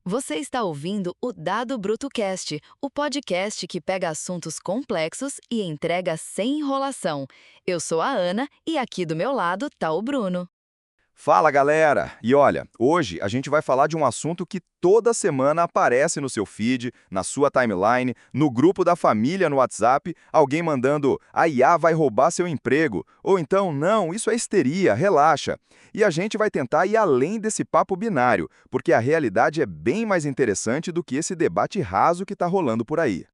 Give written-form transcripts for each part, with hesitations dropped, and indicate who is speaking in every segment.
Speaker 1: Você está ouvindo o Dado Bruto Cast, o podcast que pega assuntos complexos e entrega sem enrolação. Eu sou a Ana e aqui do meu lado tá o Bruno.
Speaker 2: Fala galera! E olha, hoje a gente vai falar de um assunto que toda semana aparece no seu feed, na sua timeline, no grupo da família no WhatsApp, alguém mandando a IA vai roubar seu emprego, ou então não, isso é histeria, relaxa. E a gente vai tentar ir além desse papo binário, porque a realidade é bem mais interessante do que esse debate raso que tá rolando por aí.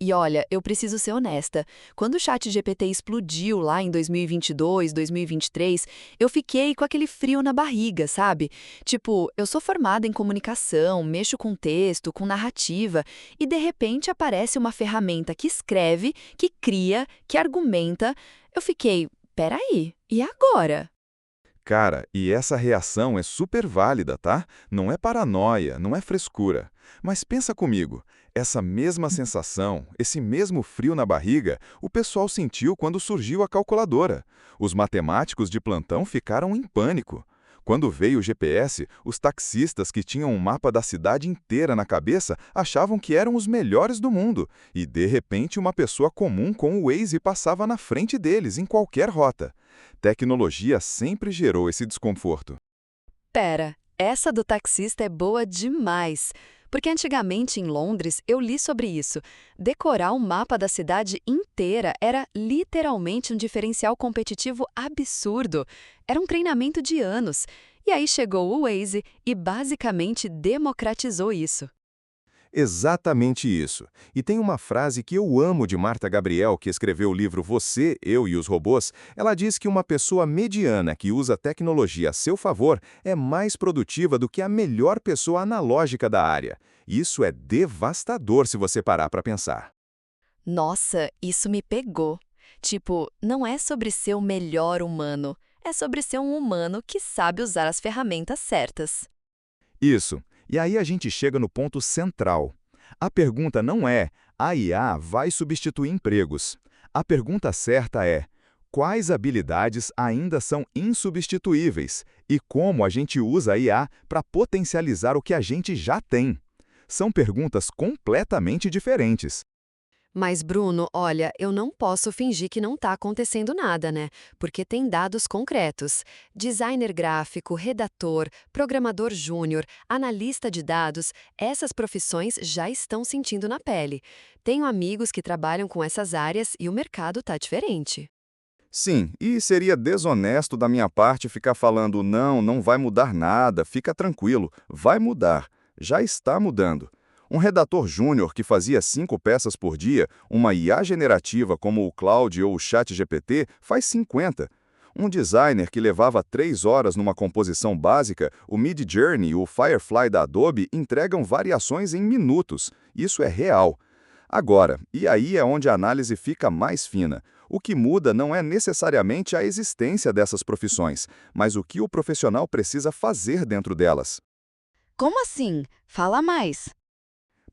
Speaker 1: E olha, eu preciso ser honesta. Quando o ChatGPT explodiu lá em 2022, 2023, eu fiquei com aquele frio na barriga, sabe? Tipo, eu sou formada em comunicação, mexo com texto, com narrativa, e de repente aparece uma ferramenta que escreve, que cria, que argumenta. Eu fiquei, peraí, e agora?
Speaker 2: Cara, e essa reação é super válida, tá? Não é paranoia, não é frescura. Mas pensa comigo, essa mesma sensação, esse mesmo frio na barriga, o pessoal sentiu quando surgiu a calculadora. Os matemáticos de plantão ficaram em pânico. Quando veio o GPS, os taxistas que tinham um mapa da cidade inteira na cabeça achavam que eram os melhores do mundo, e de repente uma pessoa comum com o Waze passava na frente deles em qualquer rota. Tecnologia sempre gerou esse desconforto.
Speaker 1: Pera, essa do taxista é boa demais. Porque antigamente em Londres eu li sobre isso. Decorar um mapa da cidade inteira era literalmente um diferencial competitivo absurdo. Era um treinamento de anos. E aí chegou o Waze e basicamente democratizou isso.
Speaker 2: Exatamente isso. E tem uma frase que eu amo de Marta Gabriel, que escreveu o livro Você, Eu e os Robôs. Ela diz que uma pessoa mediana que usa tecnologia a seu favor é mais produtiva do que a melhor pessoa analógica da área. Isso é devastador se você parar para pensar.
Speaker 1: Nossa, isso me pegou. Tipo, não é sobre ser o melhor humano, é sobre ser um humano que sabe usar as ferramentas certas.
Speaker 2: Isso. E aí a gente chega no ponto central. A pergunta não é: a IA vai substituir empregos? A pergunta certa é: quais habilidades ainda são insubstituíveis e como a gente usa a IA para potencializar o que a gente já tem? São perguntas completamente diferentes.
Speaker 1: Mas, Bruno, olha, eu não posso fingir que não está acontecendo nada, né? Porque tem dados concretos. Designer gráfico, redator, programador júnior, analista de dados, essas profissões já estão sentindo na pele. Tenho amigos que trabalham com essas áreas e o mercado está diferente.
Speaker 2: Sim, e seria desonesto da minha parte ficar falando não, não vai mudar nada, fica tranquilo, vai mudar, já está mudando. Um redator júnior que fazia 5 peças por dia, uma IA generativa como o Claude ou o ChatGPT faz 50. Um designer que levava 3 horas numa composição básica, o Midjourney e o Firefly da Adobe entregam variações em minutos. Isso é real. Agora, e aí é onde a análise fica mais fina. O que muda não é necessariamente a existência dessas profissões, mas o que o profissional precisa fazer dentro delas.
Speaker 1: Como assim? Fala mais.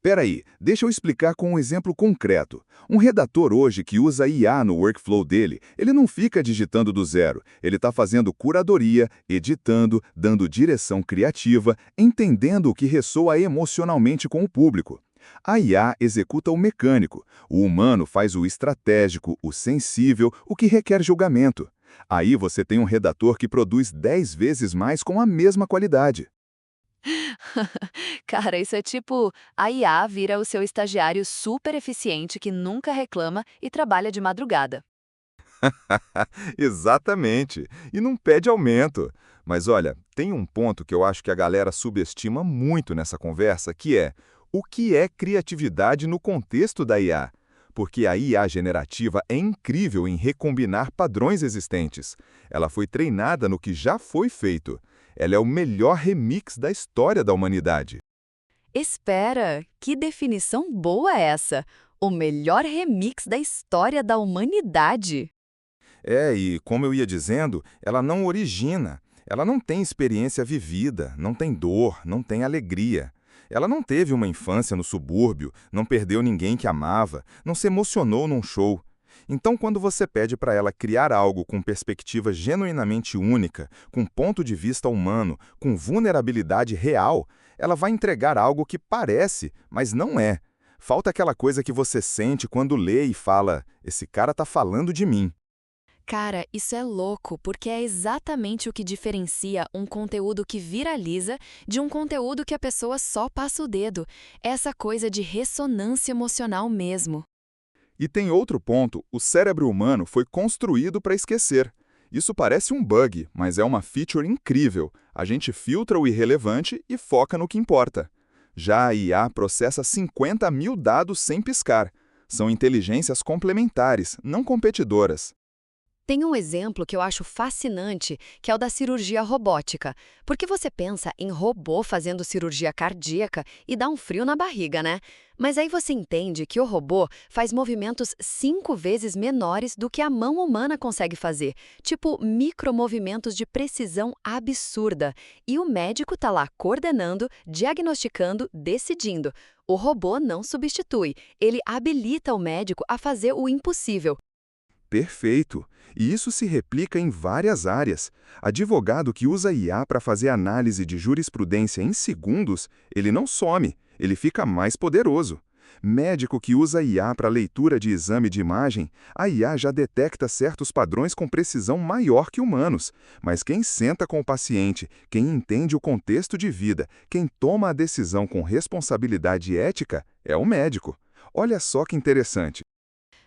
Speaker 2: Peraí, deixa eu explicar com um exemplo concreto. Um redator hoje que usa IA no workflow dele, ele não fica digitando do zero. Ele está fazendo curadoria, editando, dando direção criativa, entendendo o que ressoa emocionalmente com o público. A IA executa o mecânico, o humano faz o estratégico, o sensível, o que requer julgamento. Aí você tem um redator que produz 10 vezes mais com a mesma qualidade.
Speaker 1: Cara, isso é tipo, a IA vira o seu estagiário super eficiente que nunca reclama e trabalha de madrugada.
Speaker 2: Exatamente. E não pede aumento. Mas olha, tem um ponto que eu acho que a galera subestima muito nessa conversa, que é o que é criatividade no contexto da IA? Porque a IA generativa é incrível em recombinar padrões existentes. Ela foi treinada no que já foi feito. Ela é o melhor remix da história da humanidade.
Speaker 1: Espera, que definição boa é essa? O melhor remix da história da humanidade.
Speaker 2: E como eu ia dizendo, ela não origina. Ela não tem experiência vivida, não tem dor, não tem alegria. Ela não teve uma infância no subúrbio, não perdeu ninguém que amava, não se emocionou num show. Então, quando você pede para ela criar algo com perspectiva genuinamente única, com ponto de vista humano, com vulnerabilidade real, Ela vai entregar algo que parece, mas não é. Falta aquela coisa que você sente quando lê e fala: esse cara tá falando de mim.
Speaker 1: Cara, isso é louco, porque é exatamente o que diferencia um conteúdo que viraliza de um conteúdo que a pessoa só passa o dedo. Essa coisa de ressonância emocional mesmo.
Speaker 2: E tem outro ponto: o cérebro humano foi construído para esquecer. Isso parece um bug, mas é uma feature incrível. A gente filtra o irrelevante e foca no que importa. Já a IA processa 50 mil dados sem piscar. São inteligências complementares, não competidoras.
Speaker 1: Tem um exemplo que eu acho fascinante, que é o da cirurgia robótica. Porque você pensa em robô fazendo cirurgia cardíaca e dá um frio na barriga, né? Mas aí você entende que o robô faz movimentos 5 vezes menores do que a mão humana consegue fazer, tipo micromovimentos de precisão absurda. E o médico tá lá coordenando, diagnosticando, decidindo. O robô não substitui, ele habilita o médico a fazer o impossível.
Speaker 2: Perfeito! E isso se replica em várias áreas. Advogado que usa IA para fazer análise de jurisprudência em segundos, ele não some, ele fica mais poderoso. Médico que usa IA para leitura de exame de imagem, a IA já detecta certos padrões com precisão maior que humanos. Mas quem senta com o paciente, quem entende o contexto de vida, quem toma a decisão com responsabilidade ética, é o médico. Olha só que interessante.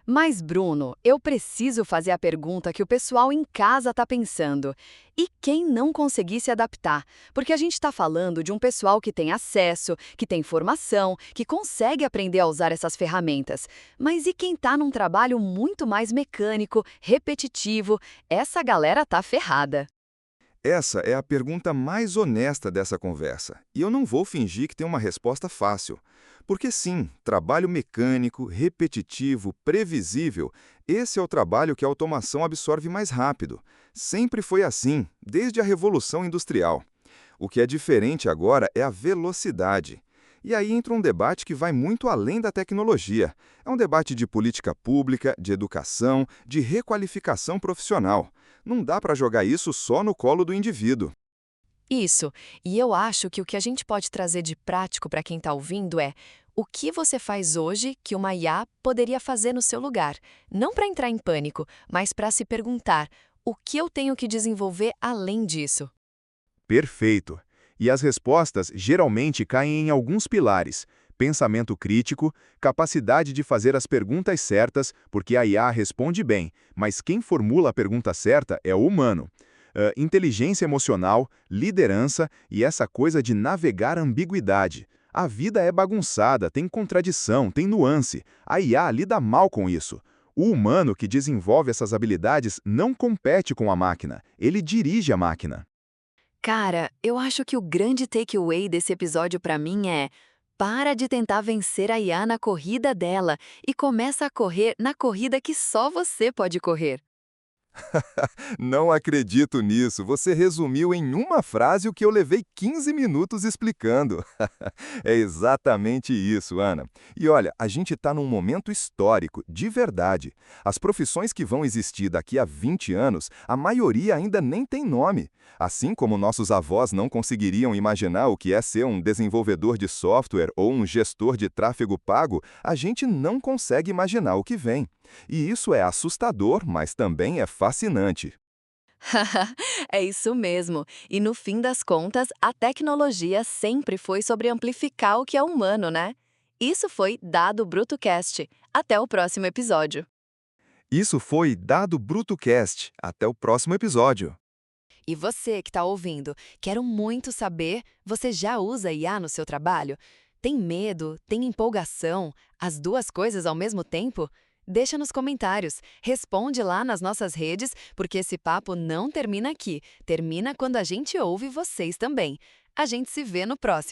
Speaker 1: Mas, Bruno, eu preciso fazer a pergunta que o pessoal em casa está pensando. E quem não conseguir se adaptar? Porque a gente está falando de um pessoal que tem acesso, que tem formação, que consegue aprender a usar essas ferramentas. Mas e quem está num trabalho muito mais mecânico, repetitivo? Essa galera tá ferrada.
Speaker 2: Essa é a pergunta mais honesta dessa conversa, e eu não vou fingir que tem uma resposta fácil. Porque sim, trabalho mecânico, repetitivo, previsível, esse é o trabalho que a automação absorve mais rápido. Sempre foi assim, desde a Revolução Industrial. O que é diferente agora é a velocidade. E aí entra um debate que vai muito além da tecnologia. É um debate de política pública, de educação, de requalificação profissional. Não dá para jogar isso só no colo do indivíduo.
Speaker 1: Isso. E eu acho que o que a gente pode trazer de prático para quem está ouvindo é o que você faz hoje que uma IA poderia fazer no seu lugar. Não para entrar em pânico, mas para se perguntar o que eu tenho que desenvolver além disso.
Speaker 2: Perfeito. E as respostas geralmente caem em alguns pilares: pensamento crítico, capacidade de fazer as perguntas certas, porque a IA responde bem, mas quem formula a pergunta certa é o humano. Inteligência emocional, liderança e essa coisa de navegar a ambiguidade. A vida é bagunçada, tem contradição, tem nuance. A IA lida mal com isso. O humano que desenvolve essas habilidades não compete com a máquina, ele dirige a máquina.
Speaker 1: Cara, eu acho que o grande takeaway desse episódio para mim é: para de tentar vencer a IA na corrida dela e começa a correr na corrida que só você pode correr.
Speaker 2: Não acredito nisso. Você resumiu em uma frase o que eu levei 15 minutos explicando. É exatamente isso, Ana. E olha, a gente está num momento histórico, de verdade. As profissões que vão existir daqui a 20 anos, a maioria ainda nem tem nome. Assim como nossos avós não conseguiriam imaginar o que é ser um desenvolvedor de software ou um gestor de tráfego pago, a gente não consegue imaginar o que vem. E isso é assustador, mas também é fascinante.
Speaker 1: É isso mesmo. E no fim das contas, a tecnologia sempre foi sobre amplificar o que é humano, né? Isso foi Dado BrutoCast. Até o próximo episódio.
Speaker 2: Isso foi Dado BrutoCast. Até o próximo episódio.
Speaker 1: E você que está ouvindo, quero muito saber, você já usa IA no seu trabalho? Tem medo? Tem empolgação? As duas coisas ao mesmo tempo? Deixa nos comentários, responde lá nas nossas redes, porque esse papo não termina aqui, termina quando a gente ouve vocês também. A gente se vê no próximo.